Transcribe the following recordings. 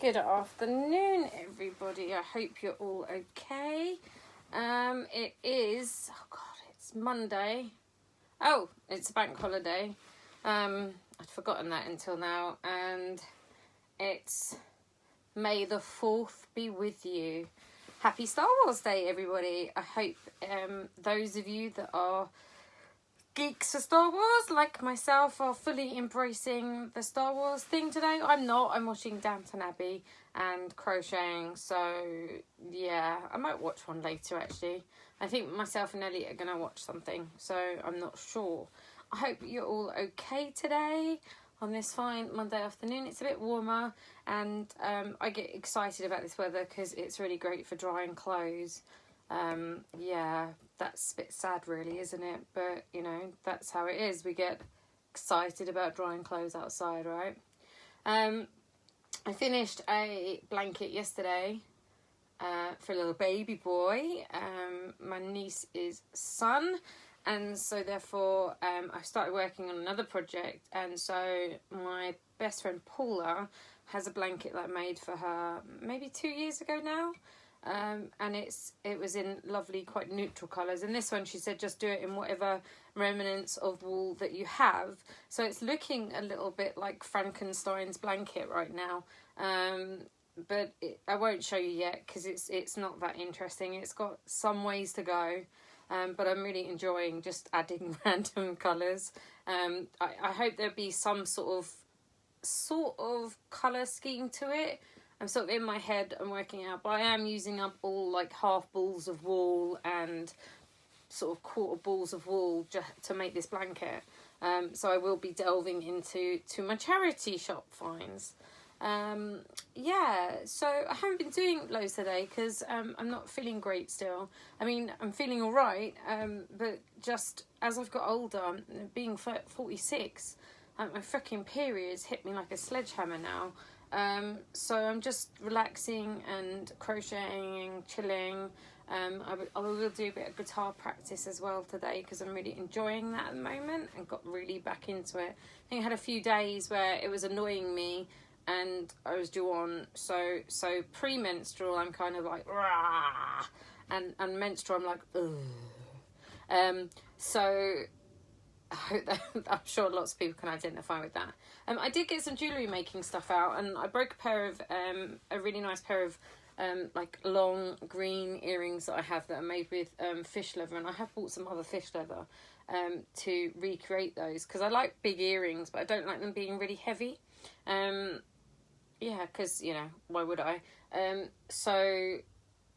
Good afternoon, everybody. I hope you're all okay. It is, it's Monday. Oh, it's a bank holiday. I'd forgotten that until now. And it's May the 4th be with you. Happy Star Wars Day, everybody. I hope those of you that are geeks for Star Wars, like myself, are fully embracing the Star Wars thing today. I'm not. I'm watching Downton Abbey and crocheting. So, yeah, I might watch one later, actually. I think myself and Elliot are going to watch something. So, I'm not sure. I hope you're all okay today on this fine Monday afternoon. It's a bit warmer. And I get excited about this weather because it's really great for drying clothes. Yeah, that's a bit sad really, isn't it? But, you know, that's how it is. We get excited about drying clothes outside, right? I finished a blanket yesterday for a little baby boy. My niece's son. And so, therefore, I started working on another project. And so my best friend Paula has a blanket that I made for her maybe 2 years ago now. And it was in lovely, quite neutral colours. And this one, she said, just do it in whatever remnants of wool that you have. So it's looking a little bit like Frankenstein's blanket right now. But I won't show you yet because it's not that interesting. It's got some ways to go. But I'm really enjoying just adding random colours. I hope there'll be some sort of colour scheme to it. I'm sort of in my head, I'm working out, but I am using up all like half balls of wool and sort of quarter balls of wool just to make this blanket. So I will be delving into my charity shop finds. Yeah, so I haven't been doing loads today because I'm not feeling great still. I mean, I'm feeling all right, but just as I've got older, being 46, my freaking periods hit me like a sledgehammer now. So I'm just relaxing and crocheting and chilling. I will do a bit of guitar practice as well today because I'm really enjoying that at the moment and got really back into it. I think I had a few days where it was annoying me and I was due on. So pre-menstrual I'm kind of like rah, and menstrual I'm like ugh. So I hope that, I'm sure lots of people can identify with that. I did get some jewellery making stuff out, and I broke a really nice pair of like long green earrings that I have that are made with fish leather, and I have bought some other fish leather to recreate those because I like big earrings, but I don't like them being really heavy. Yeah, because, you know, why would I? So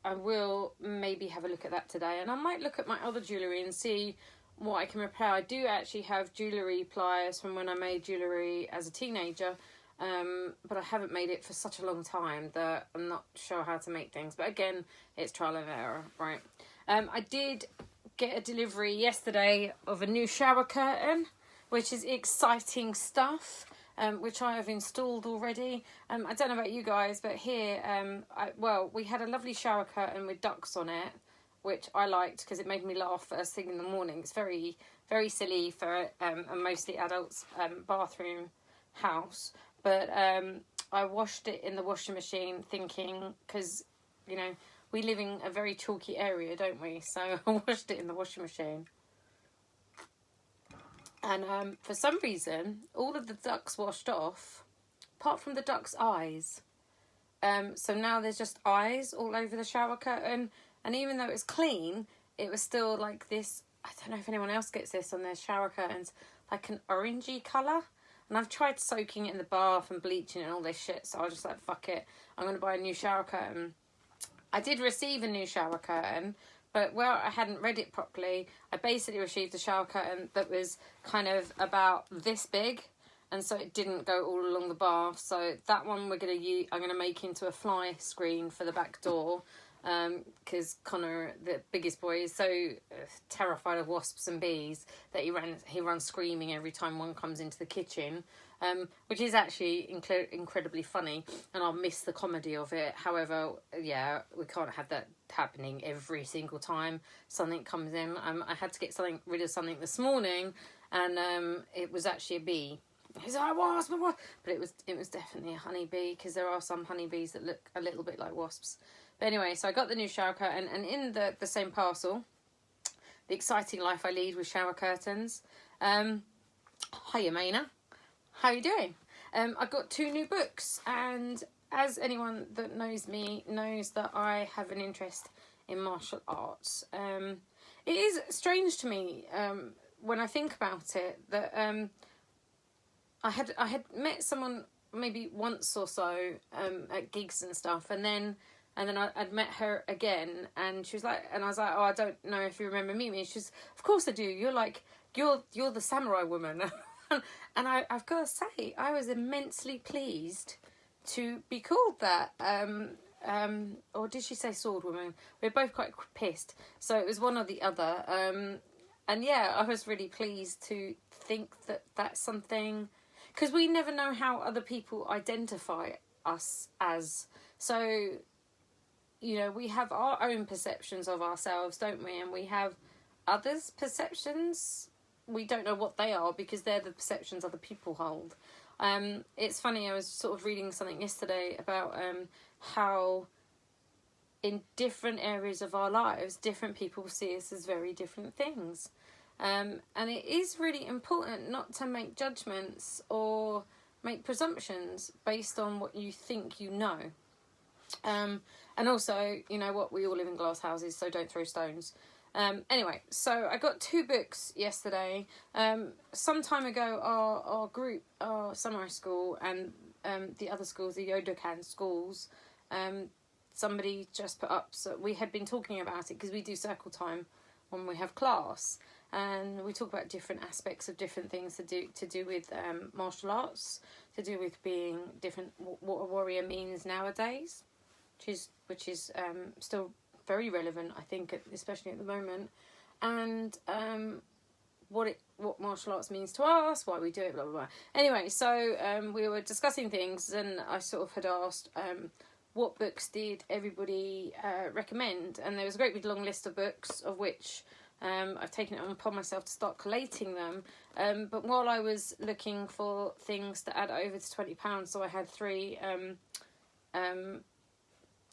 I will maybe have a look at that today, and I might look at my other jewellery and see what I can repair. I do actually have jewellery pliers from when I made jewellery as a teenager, but I haven't made it for such a long time that I'm not sure how to make things. But again, it's trial and error, right? I did get a delivery yesterday of a new shower curtain, which is exciting stuff, which I have installed already. I don't know about you guys, but here, we had a lovely shower curtain with ducks on it, which I liked because it made me laugh first thing in the morning. It's very, very silly for a mostly adults bathroom house. But I washed it in the washing machine thinking, because, you know, we live in a very chalky area, don't we? So I washed it in the washing machine. And for some reason, all of the ducks washed off, apart from the duck's eyes. So now there's just eyes all over the shower curtain. And even though it was clean, it was still like this, I don't know if anyone else gets this on their shower curtains, like an orangey colour. And I've tried soaking it in the bath and bleaching it and all this shit, so I was just like, fuck it, I'm going to buy a new shower curtain. I did receive a new shower curtain, but where I hadn't read it properly, I basically received a shower curtain that was kind of about this big, and so it didn't go all along the bath. So that one I'm going to make into a fly screen for the back door. Because Connor, the biggest boy, is so terrified of wasps and bees that he runs screaming every time one comes into the kitchen, which is actually incredibly funny, and I'll miss the comedy of it. However, yeah, we can't have that happening every single time something comes in. I had to get rid of something this morning, and it was actually a bee. He's like, wasp, wasp. But it was definitely a honeybee, because there are some honeybees that look a little bit like wasps. But anyway, so I got the new shower curtain, and in the same parcel, The Exciting Life I Lead with Shower Curtains. Hiya, Maina. How you doing? I got 2 new books, and as anyone that knows me knows that I have an interest in martial arts. It is strange to me when I think about it that I had met someone maybe once or so at gigs and stuff, and then I'd met her again, and she was like, and I was like, oh, I don't know if you remember me. And she's, of course I do. You're the samurai woman. And I've got to say, I was immensely pleased to be called that. Or did she say sword woman? We were both quite pissed. So it was one or the other. And yeah, I was really pleased to think that that's something, because we never know how other people identify us as. So, you know, we have our own perceptions of ourselves, don't we? And we have others' perceptions. We don't know what they are, because they're the perceptions other people hold. It's funny, I was sort of reading something yesterday about how in different areas of our lives, different people see us as very different things. And it is really important not to make judgments or make presumptions based on what you think you know. And also, you know what, we all live in glass houses, so don't throw stones. Anyway, so I got 2 books yesterday. Some time ago, our group, our samurai school, and the other schools, the Yodokan schools, somebody just put up, so we had been talking about it, because we do circle time when we have class, and we talk about different aspects of different things to do with martial arts, to do with being different, what a warrior means nowadays, which is still very relevant, I think, especially at the moment, and what martial arts means to us, why we do it, blah blah blah. Anyway, so we were discussing things, and I sort of had asked what books did everybody recommend, and there was a great big long list of books, of which I've taken it upon myself to start collating them. But while I was looking for things to add over to £20, so I had 3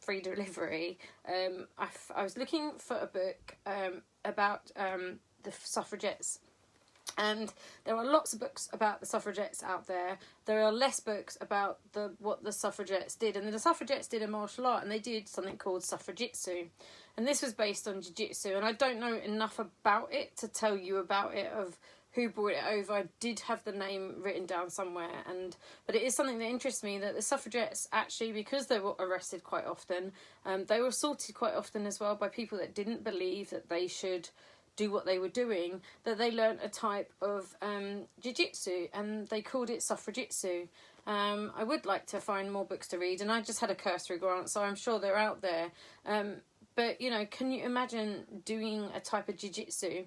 free delivery, I was looking for a book about the suffragettes, and there are lots of books about the suffragettes out there. There are less books about what the suffragettes did, and the suffragettes did a martial art, and they did something called Suffrajitsu, and this was based on jiu-jitsu, and I don't know enough about it to tell you about it, of who brought it over. I did have the name written down somewhere, but it is something that interests me, that the suffragettes actually, because they were arrested quite often, they were assaulted quite often as well by people that didn't believe that they should do what they were doing, that they learnt a type of jiu-jitsu, and they called it Suffrajitsu. I would like to find more books to read, and I just had a cursory glance, so I'm sure they're out there. But, you know, can you imagine doing a type of jiu-jitsu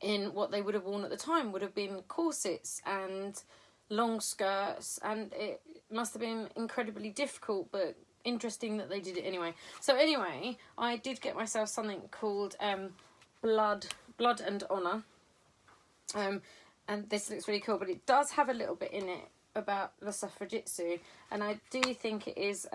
in what they would have worn at the time? Would have been corsets and long skirts, and it must have been incredibly difficult, but interesting that they did it anyway. So anyway, I did get myself something called Blood and Honour, and this looks really cool, but it does have a little bit in it about the Suffrajitsu, and I do think it is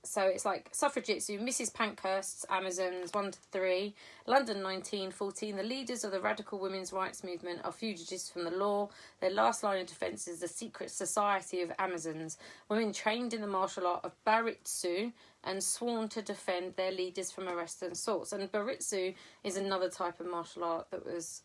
so it's like Suffrajitsu, Mrs. Pankhurst's Amazons 1-3, London 1914. The leaders of the radical women's rights movement are fugitives from the law. Their last line of defence is the secret society of Amazons, women trained in the martial art of Baritsu and sworn to defend their leaders from arrest and assaults. And Baritsu is another type of martial art that was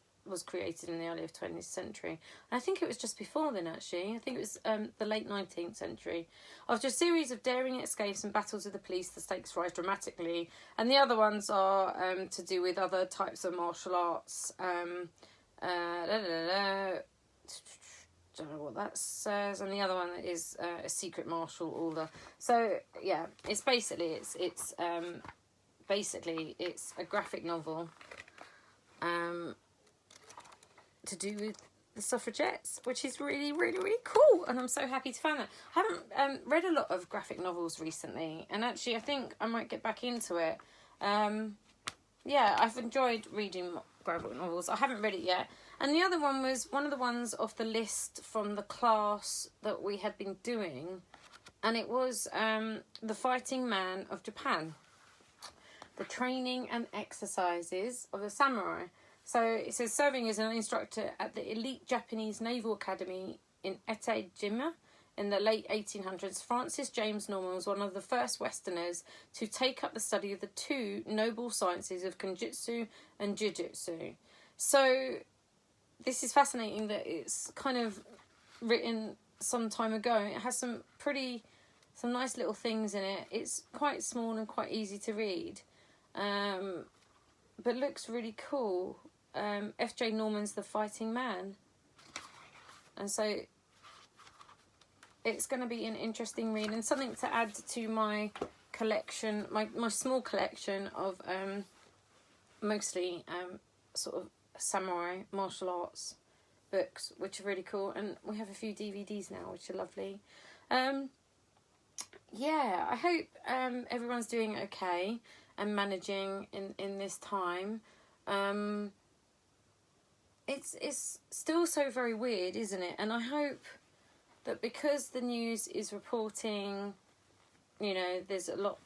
created in the early 20th century. And I think it was just before then, actually. I think it was the late 19th century. After a series of daring escapes and battles with the police, the stakes rise dramatically. And the other ones are to do with other types of martial arts. Don't know what that says. And the other one is a secret martial order. So yeah, it's basically it's a graphic novel to do with the suffragettes, which is really, really, really cool, and I'm so happy to find that. I haven't read a lot of graphic novels recently, and actually I think I might get back into it. Yeah, I've enjoyed reading graphic novels. I haven't read it yet, And the other one was one of the ones off the list from the class that we had been doing. And it was The Fighting Man of Japan. The training and exercises of the samurai. So it says, serving as an instructor at the elite Japanese Naval Academy in Etajima in the late 1800s, Francis James Norman was one of the first Westerners to take up the study of the two noble sciences of Kenjutsu and Jujutsu. So this is fascinating that it's kind of written some time ago. It has some nice little things in it. It's quite small and quite easy to read, but looks really cool. F.J. Norman's The Fighting Man, and so it's going to be an interesting read and something to add to my collection, my small collection of mostly sort of samurai martial arts books, which are really cool. And we have a few DVDs now, which are lovely. Yeah, I hope everyone's doing okay and managing in this time. It's still so very weird, isn't it? And I hope that because the news is reporting, you know, there's a lot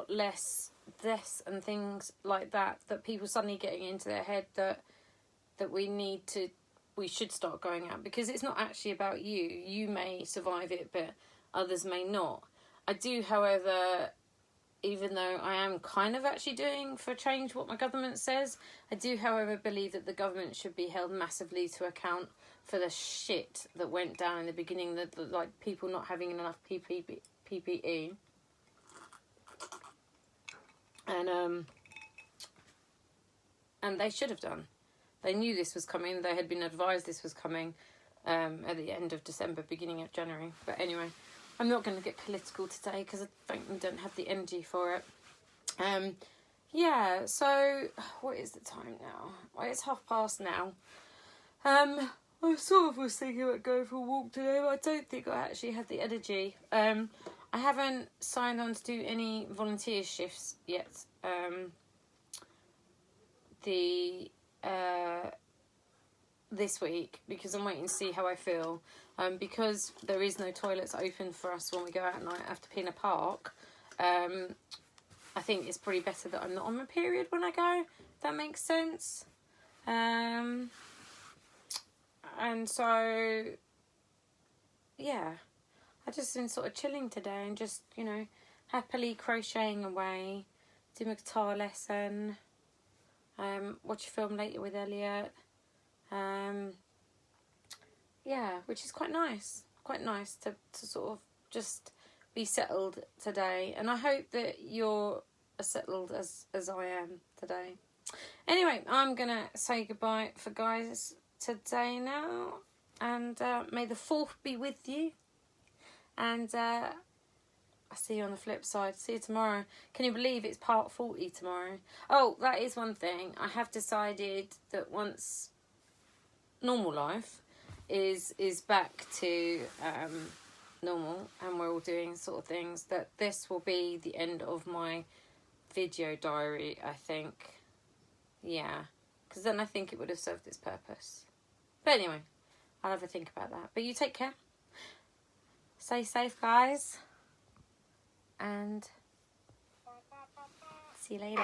less deaths and things like that, that people suddenly getting into their head that we should start going out, because it's not actually about you. You may survive it, but others may not. I do, however, even though I am kind of actually doing for a change what my government says, I do, however, believe that the government should be held massively to account for the shit that went down in the beginning, like people not having enough PPE. And they should have done. They knew this was coming. They had been advised this was coming at the end of December, beginning of January. But anyway, I'm not going to get political today because I don't have the energy for it. Yeah, so what is the time now? Well, it's past now. I sort of was thinking about going for a walk today, but I don't think I actually had the energy. I haven't signed on to do any volunteer shifts yet. This week, because I'm waiting to see how I feel. Because there is no toilets open for us when we go out at night after pee in a park. I think it's probably better that I'm not on my period when I go. If that makes sense. And so, yeah, I just been sort of chilling today and just, you know, happily crocheting away, do my guitar lesson, watch a film later with Elliot. Yeah, which is quite nice to sort of just be settled today. And I hope that you're as settled as I am today. Anyway, I'm going to say goodbye for guys today now. And may the 4th be with you. And I'll see you on the flip side. See you tomorrow. Can you believe it's part 40 tomorrow? Oh, that is one thing. I have decided that once normal life is back to normal and we're all doing sort of things, that this will be the end of my video diary, I think. Yeah, because then I think it would have served its purpose. But anyway, I'll have a think about that. But you take care. Stay safe, guys. And see you later.